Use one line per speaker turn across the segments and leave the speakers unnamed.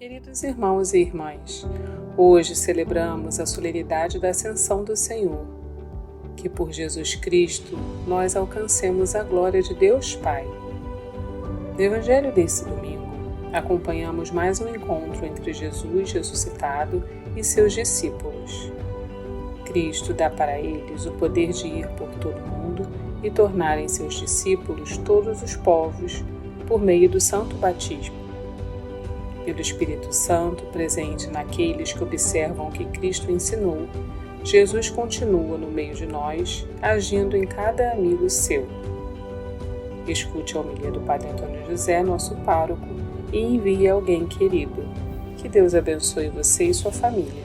Queridos irmãos e irmãs, hoje celebramos a solenidade da Ascensão do Senhor. Que por Jesus Cristo nós alcancemos a glória de Deus Pai. No Evangelho desse domingo, acompanhamos mais um encontro entre Jesus ressuscitado e seus discípulos. Cristo dá para eles o poder de ir por todo o mundo e tornarem seus discípulos todos os povos por meio do santo batismo. Pelo Espírito Santo presente naqueles que observam o que Cristo ensinou, Jesus continua no meio de nós, agindo em cada amigo seu. Escute a homilia do Padre Antônio José, nosso pároco, e envie alguém querido. Que Deus abençoe você e sua família.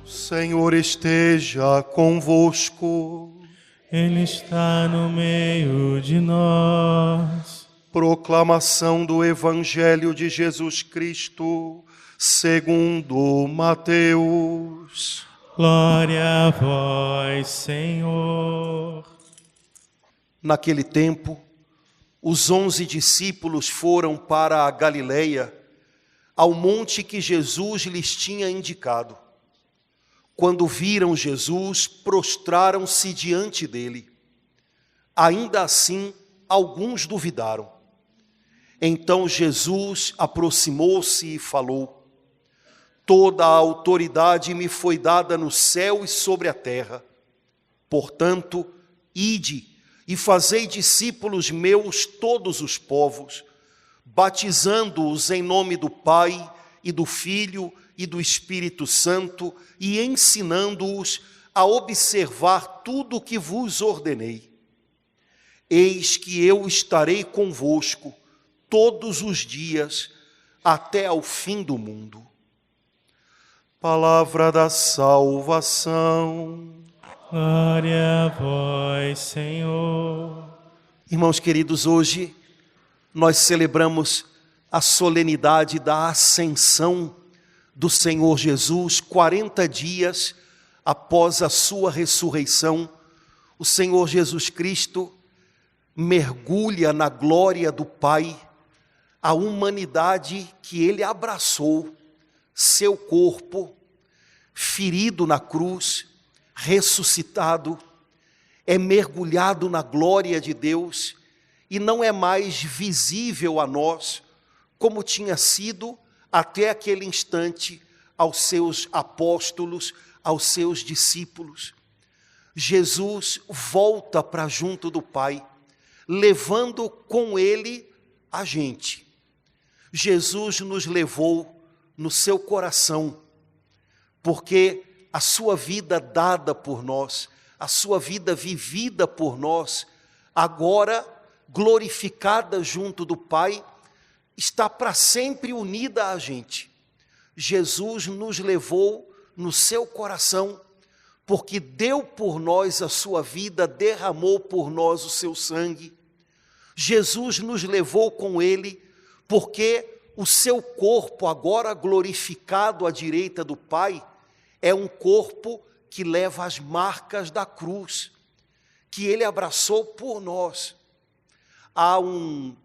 O Senhor esteja convosco.
Ele está no meio de nós.
Proclamação do Evangelho de Jesus Cristo, segundo Mateus.
Glória a vós, Senhor.
Naquele tempo, os 11 discípulos foram para a Galileia, ao monte que Jesus lhes tinha indicado. Quando viram Jesus, prostraram-se diante dele. Ainda assim, alguns duvidaram. Então Jesus aproximou-se e falou: Toda a autoridade me foi dada no céu e sobre a terra. Portanto, ide e fazei discípulos meus todos os povos, batizando-os em nome do Pai e do Filho e do Espírito Santo e ensinando-os a observar tudo o que vos ordenei. Eis que eu estarei convosco todos os dias, até ao fim do mundo. Palavra da salvação.
Glória a vós, Senhor.
Irmãos queridos, hoje nós celebramos a solenidade da Ascensão do Senhor Jesus, 40 dias após a sua ressurreição. O Senhor Jesus Cristo mergulha na glória do Pai, a humanidade que ele abraçou, seu corpo, ferido na cruz, ressuscitado, é mergulhado na glória de Deus e não é mais visível a nós, como tinha sido até aquele instante aos seus apóstolos, aos seus discípulos. Jesus volta para junto do Pai, levando com ele a gente. Jesus nos levou no seu coração, porque a sua vida dada por nós, a sua vida vivida por nós, agora glorificada junto do Pai, está para sempre unida a gente. Jesus nos levou no seu coração, porque deu por nós a sua vida, derramou por nós o seu sangue. Jesus nos levou com ele, porque o seu corpo, agora glorificado à direita do Pai, é um corpo que leva as marcas da cruz, que ele abraçou por nós. Há um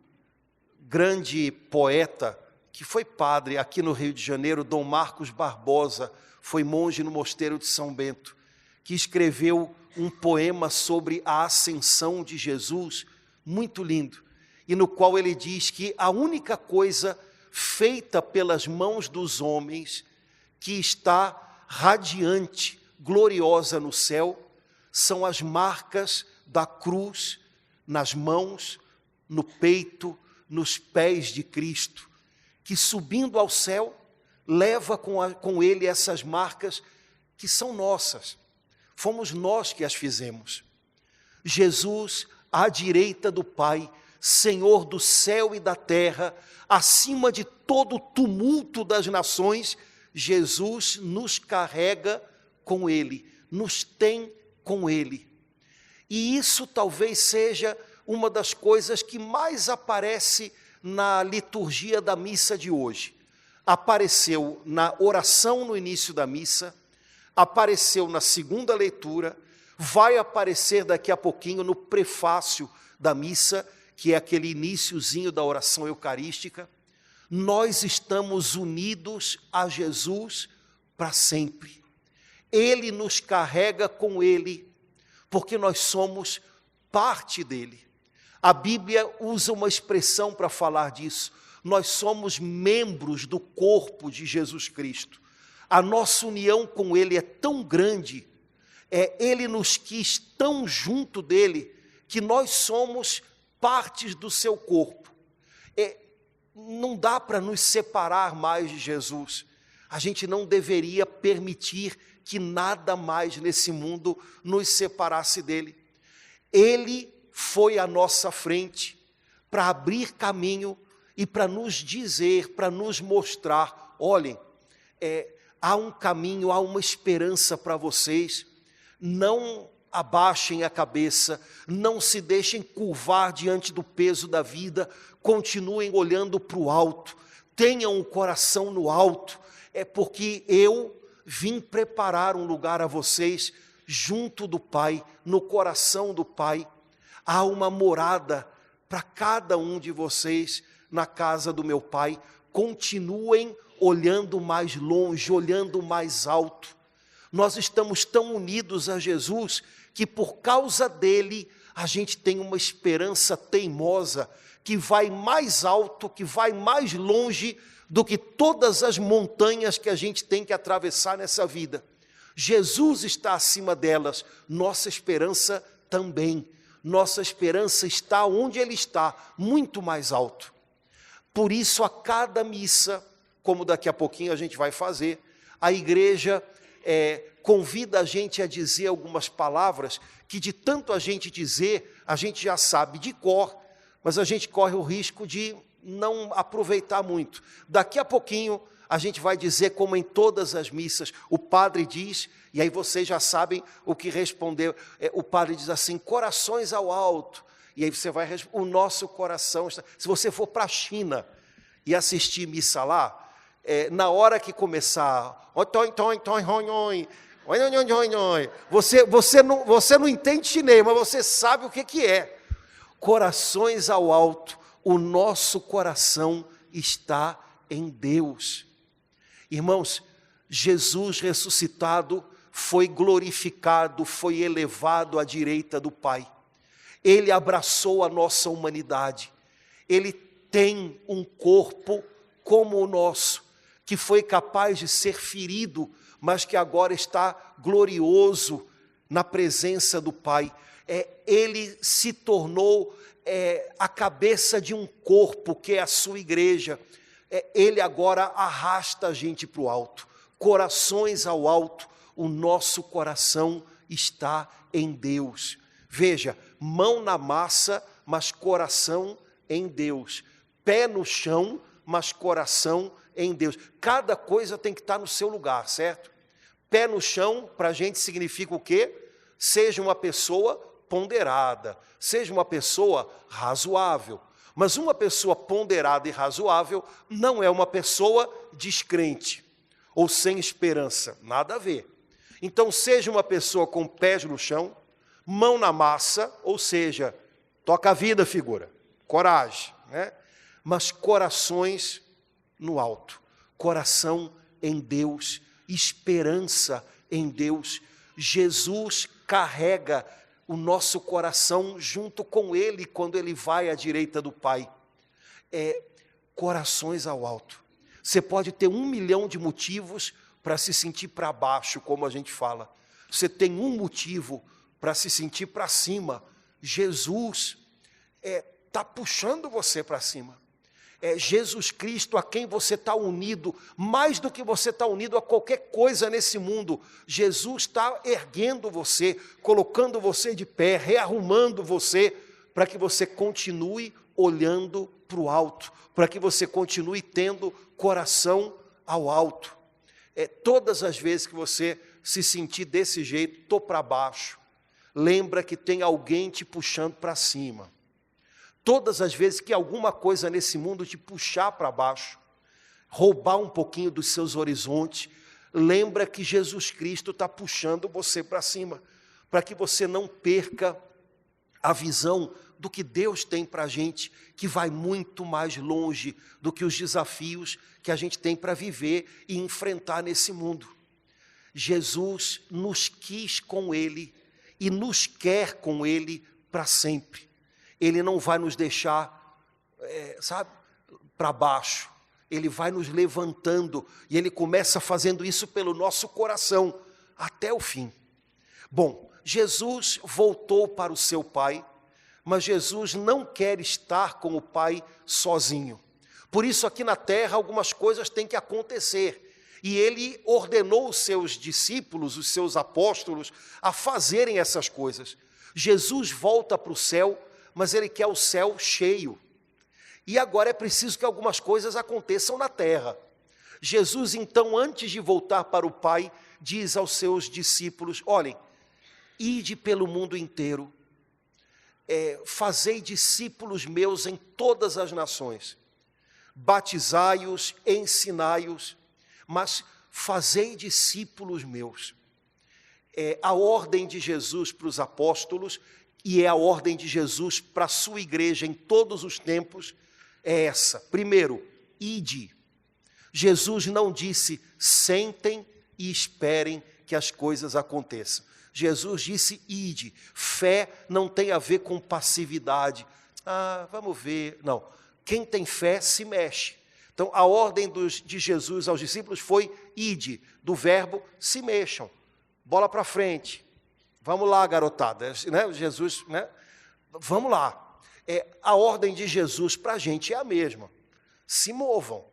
grande poeta, que foi padre aqui no Rio de Janeiro, Dom Marcos Barbosa, foi monge no mosteiro de São Bento, que escreveu um poema sobre a ascensão de Jesus, muito lindo, e no qual ele diz que a única coisa feita pelas mãos dos homens que está radiante, gloriosa no céu, são as marcas da cruz nas mãos, no peito, nos pés de Cristo, que subindo ao céu, leva com ele essas marcas que são nossas. Fomos nós que as fizemos. Jesus, à direita do Pai, Senhor do céu e da terra, acima de todo o tumulto das nações, Jesus nos carrega com ele, nos tem com ele. E isso talvez seja uma das coisas que mais aparece na liturgia da missa de hoje. Apareceu na oração no início da missa, apareceu na segunda leitura, vai aparecer daqui a pouquinho no prefácio da missa, que é aquele iniciozinho da oração eucarística. Nós estamos unidos a Jesus para sempre. Ele nos carrega com Ele, porque nós somos parte dele. A Bíblia usa uma expressão para falar disso. Nós somos membros do corpo de Jesus Cristo. A nossa união com Ele é tão grande, Ele nos quis tão junto dele, que nós somos partes do seu corpo. Não dá para nos separar mais de Jesus. A gente não deveria permitir que nada mais nesse mundo nos separasse dele. Ele foi à nossa frente para abrir caminho e para nos dizer, para nos mostrar, olhem, há um caminho, há uma esperança para vocês. Não abaixem a cabeça, não se deixem curvar diante do peso da vida, continuem olhando para o alto, tenham o coração no alto, porque eu vim preparar um lugar a vocês, junto do Pai, no coração do Pai. Há uma morada para cada um de vocês na casa do meu Pai. Continuem olhando mais longe, olhando mais alto. Nós estamos tão unidos a Jesus que por causa dele a gente tem uma esperança teimosa que vai mais alto, que vai mais longe do que todas as montanhas que a gente tem que atravessar nessa vida. Jesus está acima delas, nossa esperança também. Nossa esperança está onde Ele está, muito mais alto. Por isso, a cada missa, como daqui a pouquinho a gente vai fazer, a igreja convida a gente a dizer algumas palavras que de tanto a gente dizer, a gente já sabe de cor, mas a gente corre o risco de não aproveitar muito. Daqui a pouquinho a gente vai dizer como em todas as missas, o padre diz, e aí vocês já sabem o que responder. O padre diz assim, corações ao alto, e aí você vai responder, o nosso coração está... Se você for para a China e assistir missa lá, na hora que começar, você não entende chinês, mas você sabe o que é. Corações ao alto, o nosso coração está em Deus. Irmãos, Jesus ressuscitado foi glorificado, foi elevado à direita do Pai. Ele abraçou a nossa humanidade. Ele tem um corpo como o nosso, que foi capaz de ser ferido, mas que agora está glorioso na presença do Pai. Ele se tornou a cabeça de um corpo, que é a sua igreja. Ele agora arrasta a gente para o alto, corações ao alto, o nosso coração está em Deus. Veja, mão na massa, mas coração em Deus. Pé no chão, mas coração em Deus. Cada coisa tem que estar no seu lugar, certo? Pé no chão, para a gente significa o quê? Seja uma pessoa ponderada, seja uma pessoa razoável. Mas uma pessoa ponderada e razoável não é uma pessoa descrente ou sem esperança, nada a ver. Então, seja uma pessoa com pés no chão, mão na massa, ou seja, toca a vida, figura, coragem, né? Mas corações no alto, coração em Deus, esperança em Deus. Jesus carrega o nosso coração junto com Ele, quando Ele vai à direita do Pai. Corações ao alto. Você pode ter 1 milhão de motivos para se sentir para baixo, como a gente fala. Você tem um motivo para se sentir para cima. Jesus está puxando você para cima. É Jesus Cristo a quem você está unido, mais do que você está unido a qualquer coisa nesse mundo. Jesus está erguendo você, colocando você de pé, rearrumando você, para que você continue olhando para o alto, para que você continue tendo coração ao alto. Todas as vezes que você se sentir desse jeito, estou para baixo, lembra que tem alguém te puxando para cima. Todas as vezes que alguma coisa nesse mundo te puxar para baixo, roubar um pouquinho dos seus horizontes, lembra que Jesus Cristo está puxando você para cima, para que você não perca a visão do que Deus tem para a gente, que vai muito mais longe do que os desafios que a gente tem para viver e enfrentar nesse mundo. Jesus nos quis com Ele e nos quer com Ele para sempre. Ele não vai nos deixar, para baixo. Ele vai nos levantando e Ele começa fazendo isso pelo nosso coração até o fim. Bom, Jesus voltou para o seu Pai, mas Jesus não quer estar com o Pai sozinho. Por isso aqui na terra algumas coisas têm que acontecer. E Ele ordenou os seus discípulos, os seus apóstolos, a fazerem essas coisas. Jesus volta para o céu, mas Ele quer o céu cheio. E agora é preciso que algumas coisas aconteçam na terra. Jesus, então, antes de voltar para o Pai, diz aos seus discípulos: olhem, ide pelo mundo inteiro, fazei discípulos meus em todas as nações, batizai-os, ensinai-os, mas fazei discípulos meus. A ordem de Jesus para os apóstolos e é a ordem de Jesus para a sua igreja em todos os tempos é essa. Primeiro, ide. Jesus não disse sentem e esperem que as coisas aconteçam. Jesus disse ide. Fé não tem a ver com passividade. Vamos ver. Não. Quem tem fé se mexe. Então, a ordem de Jesus aos discípulos foi ide, do verbo se mexam. Bola para frente. Vamos lá, garotada. Jesus, vamos lá. A ordem de Jesus para a gente é a mesma. Se movam.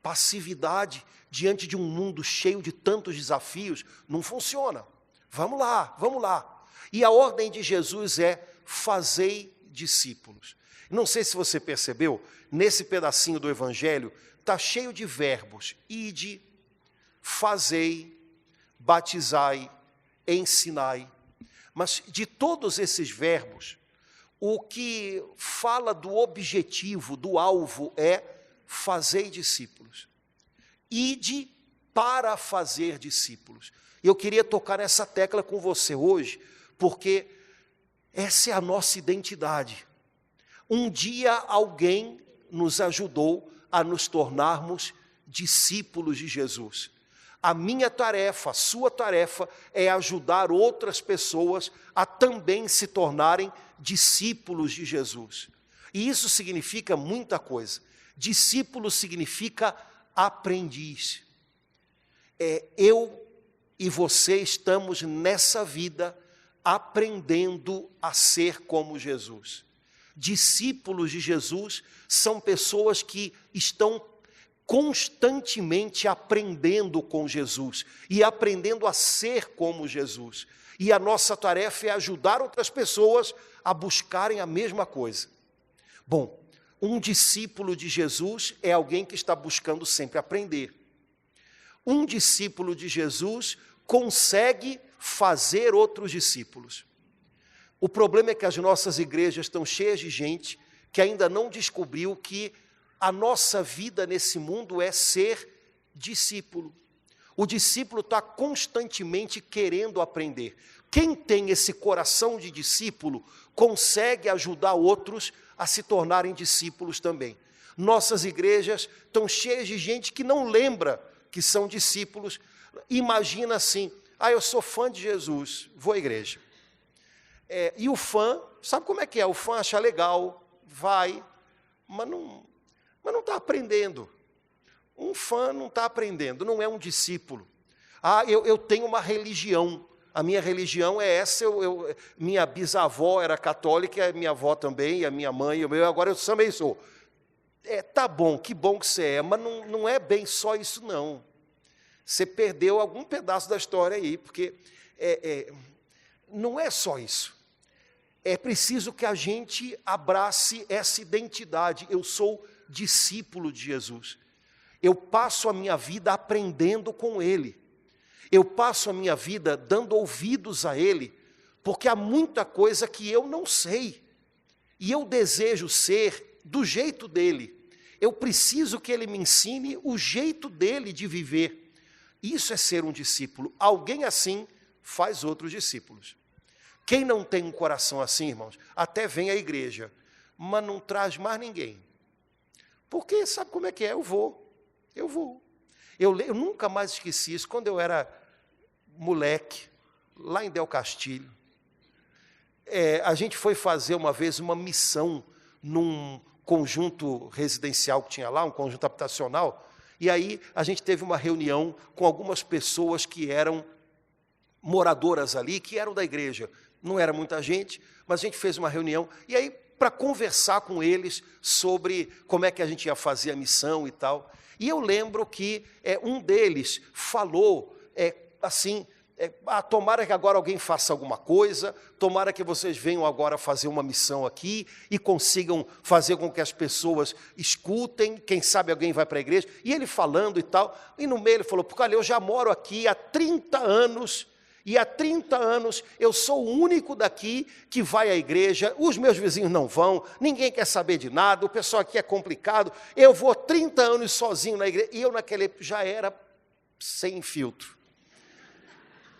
Passividade diante de um mundo cheio de tantos desafios não funciona. Vamos lá, vamos lá. E a ordem de Jesus é fazei discípulos. Não sei se você percebeu, nesse pedacinho do Evangelho, está cheio de verbos. Ide, fazei, batizai, ensinai. Mas de todos esses verbos, o que fala do objetivo, do alvo, é fazei discípulos. Ide para fazer discípulos. Eu queria tocar nessa tecla com você hoje, porque essa é a nossa identidade. Um dia alguém nos ajudou a nos tornarmos discípulos de Jesus. A minha tarefa, a sua tarefa é ajudar outras pessoas a também se tornarem discípulos de Jesus. E isso significa muita coisa. Discípulo significa aprendiz. Eu e você estamos nessa vida aprendendo a ser como Jesus. Discípulos de Jesus são pessoas que estão constantemente aprendendo com Jesus e aprendendo a ser como Jesus. E a nossa tarefa é ajudar outras pessoas a buscarem a mesma coisa. Bom, um discípulo de Jesus é alguém que está buscando sempre aprender. Um discípulo de Jesus consegue fazer outros discípulos. O problema é que as nossas igrejas estão cheias de gente que ainda não descobriu que a nossa vida nesse mundo é ser discípulo. O discípulo está constantemente querendo aprender. Quem tem esse coração de discípulo consegue ajudar outros a se tornarem discípulos também. Nossas igrejas estão cheias de gente que não lembra que são discípulos. Imagina assim, eu sou fã de Jesus, vou à igreja. E o fã, sabe como é que é? O fã acha legal, vai, mas não está aprendendo. Um fã não está aprendendo, não é um discípulo. Eu tenho uma religião, a minha religião é essa, minha bisavó era católica, a minha avó também, e a minha mãe, agora eu também sou. Tá bom, que bom que você é, mas não é bem só isso não. Você perdeu algum pedaço da história aí, porque não é só isso. É preciso que a gente abrace essa identidade. Eu sou discípulo de Jesus. Eu passo a minha vida aprendendo com Ele. Eu passo a minha vida dando ouvidos a Ele, porque há muita coisa que eu não sei. E eu desejo ser do jeito dEle. Eu preciso que Ele me ensine o jeito dEle de viver. Isso é ser um discípulo. Alguém assim faz outros discípulos. Quem não tem um coração assim, irmãos, até vem à igreja, mas não traz mais ninguém. Porque sabe como é que é? Eu vou. Eu nunca mais esqueci isso, quando eu era moleque, lá em Del Castilho. A gente foi fazer uma vez uma missão num conjunto residencial que tinha lá, um conjunto habitacional, e aí a gente teve uma reunião com algumas pessoas que eram moradoras ali, que eram da igreja. Não era muita gente, mas a gente fez uma reunião, e aí para conversar com eles sobre como é que a gente ia fazer a missão e tal. E eu lembro que um deles falou assim, tomara que agora alguém faça alguma coisa, tomara que vocês venham agora fazer uma missão aqui e consigam fazer com que as pessoas escutem, quem sabe alguém vai para a igreja. E ele falando e tal, e no meio ele falou, porque olha, eu já moro aqui há 30 anos, e há 30 anos eu sou o único daqui que vai à igreja, os meus vizinhos não vão, ninguém quer saber de nada, o pessoal aqui é complicado, eu vou 30 anos sozinho na igreja, e eu naquele já era sem filtro.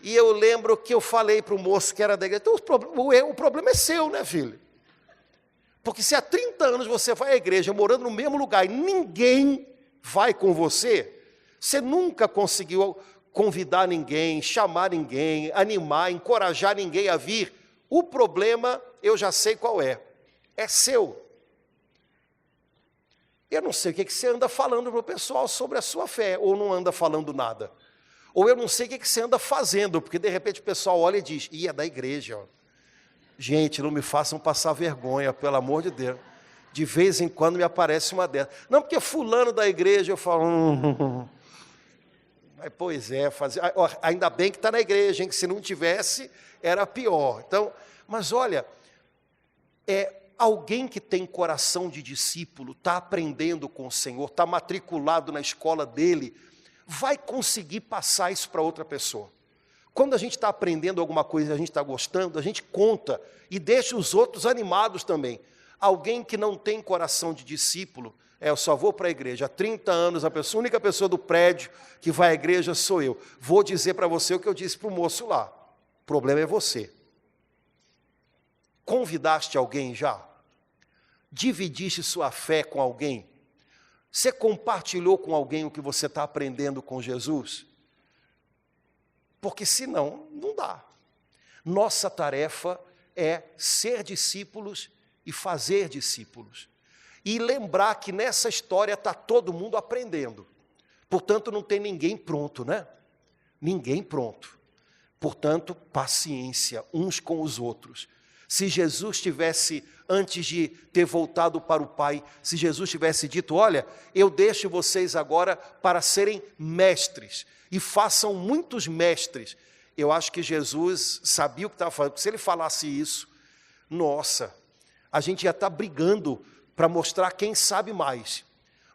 E eu lembro que eu falei para o moço que era da igreja, então, o problema é seu, né, filho? Porque se há 30 anos você vai à igreja, morando no mesmo lugar, e ninguém vai com você, você nunca conseguiu convidar ninguém, chamar ninguém, animar, encorajar ninguém a vir. O problema, eu já sei qual é seu. Eu não sei o que você anda falando para o pessoal sobre a sua fé, ou não anda falando nada. Ou eu não sei o que você anda fazendo, porque de repente o pessoal olha e diz, é da igreja. Ó. Gente, não me façam passar vergonha, pelo amor de Deus. De vez em quando me aparece uma dessas. Não, porque fulano da igreja, eu falo... Pois é, ainda bem que está na igreja, hein, que se não tivesse, era pior. Então, mas olha, alguém que tem coração de discípulo, está aprendendo com o Senhor, está matriculado na escola dele, vai conseguir passar isso para outra pessoa. Quando a gente está aprendendo alguma coisa, a gente está gostando, a gente conta e deixa os outros animados também. Alguém que não tem coração de discípulo, eu só vou para a igreja há 30 anos, a única pessoa do prédio que vai à igreja sou eu. Vou dizer para você o que eu disse para o moço lá. O problema é você. Convidaste alguém já? Dividiste sua fé com alguém? Você compartilhou com alguém o que você está aprendendo com Jesus? Porque senão, não dá. Nossa tarefa é ser discípulos e fazer discípulos. E lembrar que nessa história está todo mundo aprendendo. Portanto, não tem ninguém pronto, né? Ninguém pronto. Portanto, paciência uns com os outros. Se Jesus tivesse, antes de ter voltado para o Pai, se Jesus tivesse dito, olha, eu deixo vocês agora para serem mestres, e façam muitos mestres, eu acho que Jesus sabia o que estava falando, porque se ele falasse isso, nossa, a gente ia estar brigando para mostrar quem sabe mais.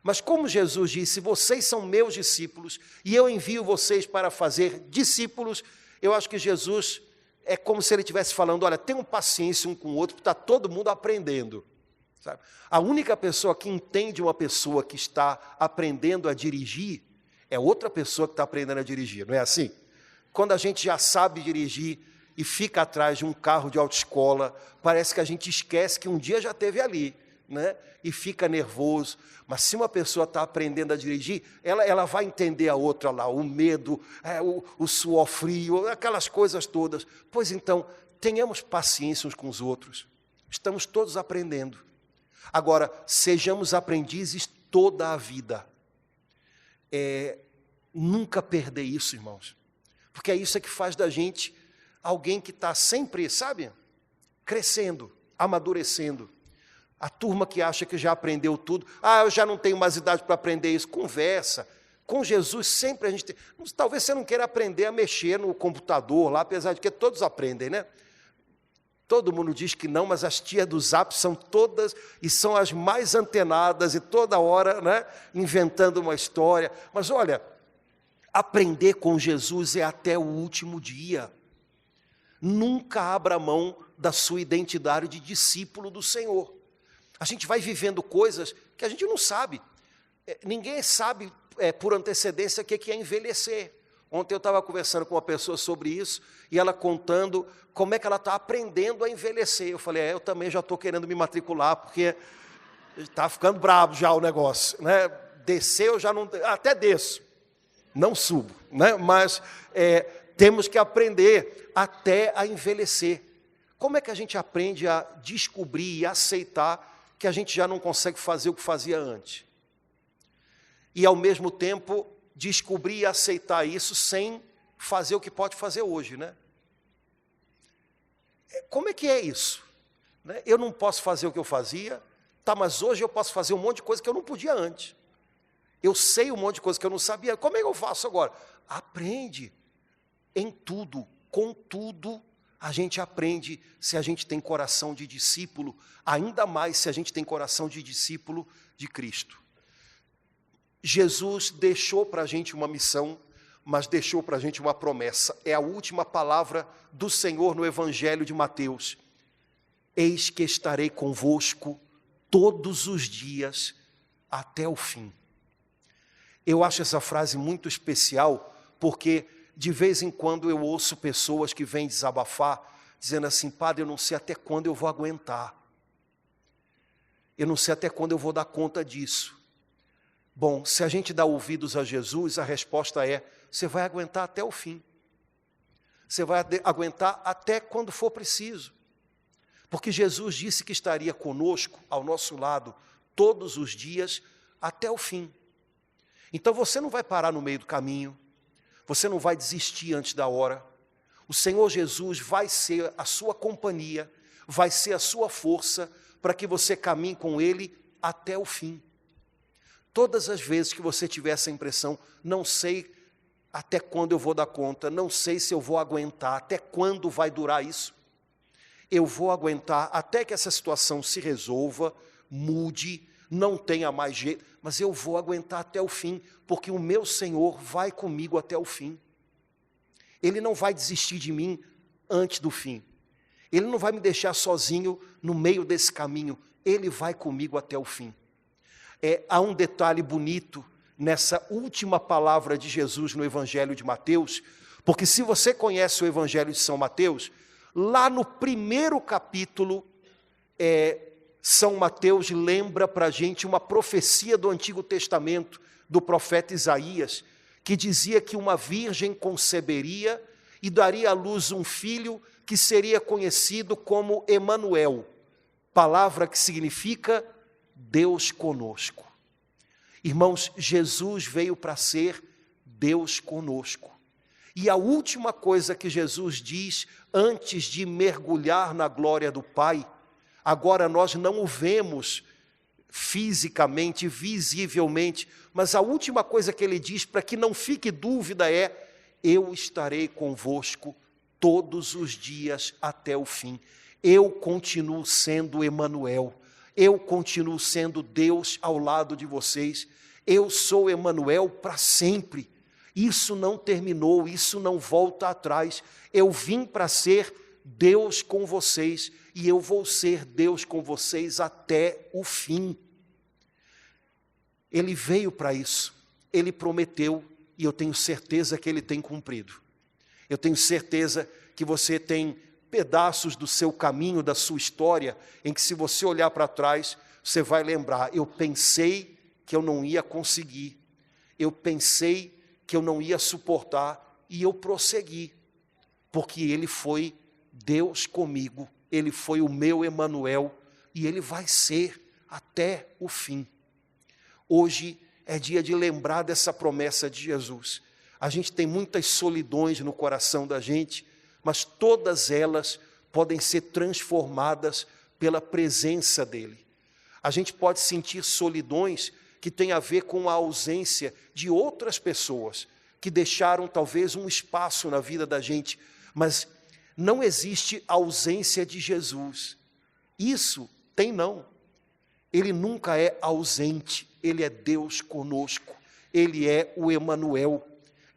Mas como Jesus disse, vocês são meus discípulos, e eu envio vocês para fazer discípulos, eu acho que Jesus é como se ele estivesse falando, olha, tenham paciência um com o outro, porque está todo mundo aprendendo. Sabe? A única pessoa que entende uma pessoa que está aprendendo a dirigir, é outra pessoa que está aprendendo a dirigir, não é assim? Quando a gente já sabe dirigir e fica atrás de um carro de autoescola, parece que a gente esquece que um dia já esteve ali, né? E fica nervoso. Mas se uma pessoa está aprendendo a dirigir, ela vai entender a outra lá, o medo, o suor frio, aquelas coisas todas. Pois então, tenhamos paciência uns com os outros. Estamos todos aprendendo. Agora, sejamos aprendizes toda a vida. Nunca perder isso, irmãos. Porque é isso que faz da gente alguém que está sempre, sabe, crescendo, amadurecendo. A turma que acha que já aprendeu tudo, eu já não tenho mais idade para aprender isso, conversa. Com Jesus sempre a gente tem. Talvez você não queira aprender a mexer no computador lá, apesar de que todos aprendem, né? Todo mundo diz que não, mas as tias do Zap são todas, e são as mais antenadas, e toda hora, né, inventando uma história. Mas olha, aprender com Jesus é até o último dia. Nunca abra mão da sua identidade de discípulo do Senhor. A gente vai vivendo coisas que a gente não sabe. Ninguém sabe por antecedência o que é envelhecer, Ontem eu estava conversando com uma pessoa sobre isso, e ela contando como é que ela está aprendendo a envelhecer. Eu falei, eu também já estou querendo me matricular, porque está ficando brabo já o negócio, né? Descer eu já não, até desço, não subo, né? Mas temos que aprender até a envelhecer. Como é que a gente aprende a descobrir e aceitar que a gente já não consegue fazer o que fazia antes? E ao mesmo tempo descobrir e aceitar isso sem fazer o que pode fazer hoje, né? Como é que é isso? Eu não posso fazer o que eu fazia, mas hoje eu posso fazer um monte de coisa que eu não podia antes. Eu sei um monte de coisa que eu não sabia, como é que eu faço agora? Aprende em tudo, com tudo, a gente aprende se a gente tem coração de discípulo, ainda mais se a gente tem coração de discípulo de Cristo. Jesus deixou para a gente uma missão, mas deixou para a gente uma promessa. É a última palavra do Senhor no Evangelho de Mateus. Eis que estarei convosco todos os dias até o fim. Eu acho essa frase muito especial, porque de vez em quando eu ouço pessoas que vêm desabafar, dizendo assim, padre, eu não sei até quando eu vou aguentar. Eu não sei até quando eu vou dar conta disso. Bom, se a gente dá ouvidos a Jesus, a resposta é, você vai aguentar até o fim. Você vai aguentar até quando for preciso. Porque Jesus disse que estaria conosco, ao nosso lado, todos os dias, até o fim. Então você não vai parar no meio do caminho, você não vai desistir antes da hora. O Senhor Jesus vai ser a sua companhia, vai ser a sua força, para que você caminhe com Ele até o fim. Todas as vezes que você tiver essa impressão, não sei até quando eu vou dar conta, não sei se eu vou aguentar, até quando vai durar isso. Eu vou aguentar até que essa situação se resolva, mude, não tenha mais jeito, mas eu vou aguentar até o fim, porque o meu Senhor vai comigo até o fim. Ele não vai desistir de mim antes do fim. Ele não vai me deixar sozinho no meio desse caminho, Ele vai comigo até o fim. Há um detalhe bonito nessa última palavra de Jesus no Evangelho de Mateus, porque se você conhece o Evangelho de São Mateus, lá no primeiro capítulo, São Mateus lembra para a gente uma profecia do Antigo Testamento, do profeta Isaías, que dizia que uma virgem conceberia e daria à luz um filho que seria conhecido como Emanuel, palavra que significa Deus conosco. Irmãos, Jesus veio para ser Deus conosco. E a última coisa que Jesus diz antes de mergulhar na glória do Pai, agora nós não o vemos fisicamente, visivelmente, mas a última coisa que ele diz, para que não fique dúvida, é: eu estarei convosco todos os dias até o fim. Eu continuo sendo Emanuel. Eu continuo sendo Deus ao lado de vocês. Eu sou Emanuel para sempre. Isso não terminou, isso não volta atrás. Eu vim para ser Deus com vocês e eu vou ser Deus com vocês até o fim. Ele veio para isso. Ele prometeu e eu tenho certeza que Ele tem cumprido. Eu tenho certeza que você tem pedaços do seu caminho, da sua história, em que se você olhar para trás, você vai lembrar: eu pensei que eu não ia conseguir, eu pensei que eu não ia suportar, e eu prossegui, porque Ele foi Deus comigo, Ele foi o meu Emanuel, e Ele vai ser até o fim. Hoje é dia de lembrar dessa promessa de Jesus. A gente tem muitas solidões no coração da gente, mas todas elas podem ser transformadas pela presença dEle. A gente pode sentir solidões que têm a ver com a ausência de outras pessoas, que deixaram talvez um espaço na vida da gente, mas não existe ausência de Jesus. Isso não. Ele nunca é ausente, Ele é Deus conosco, Ele é o Emanuel,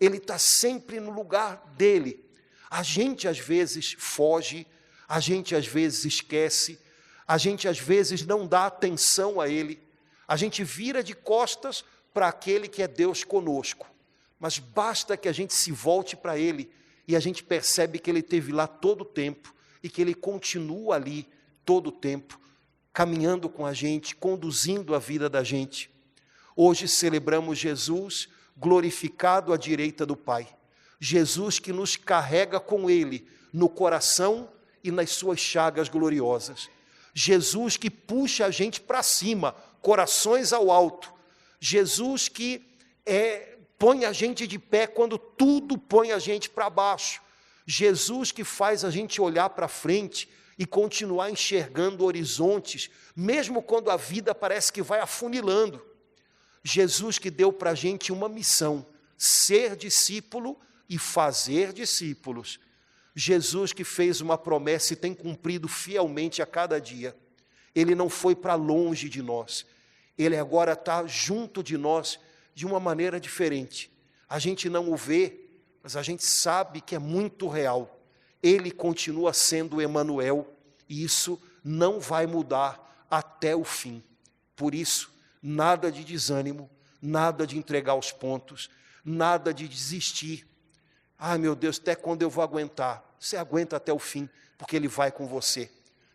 Ele está sempre no lugar dEle. A gente às vezes foge, a gente às vezes esquece, a gente às vezes não dá atenção a Ele, a gente vira de costas para aquele que é Deus conosco, mas basta que a gente se volte para Ele e a gente percebe que Ele esteve lá todo o tempo e que Ele continua ali todo o tempo, caminhando com a gente, conduzindo a vida da gente. Hoje celebramos Jesus glorificado à direita do Pai. Jesus que nos carrega com Ele no coração e nas suas chagas gloriosas. Jesus que puxa a gente para cima, corações ao alto. Jesus que põe a gente de pé quando tudo põe a gente para baixo. Jesus que faz a gente olhar para frente e continuar enxergando horizontes, mesmo quando a vida parece que vai afunilando. Jesus que deu para a gente uma missão, ser discípulo e fazer discípulos. Jesus que fez uma promessa e tem cumprido fielmente a cada dia. Ele não foi para longe de nós, Ele agora está junto de nós de uma maneira diferente. A gente não o vê, mas a gente sabe que é muito real. Ele continua sendo Emanuel e isso não vai mudar até o fim. Por isso, nada de desânimo, nada de entregar os pontos, nada de desistir. Ai meu Deus, até quando eu vou aguentar? Você aguenta até o fim, porque Ele vai com você.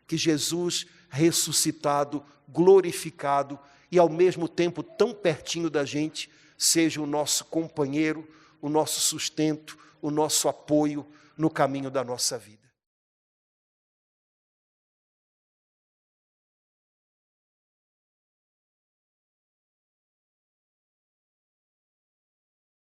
Que Jesus ressuscitado, glorificado e ao mesmo tempo tão pertinho da gente, seja o nosso companheiro, o nosso sustento, o nosso apoio no caminho da nossa vida.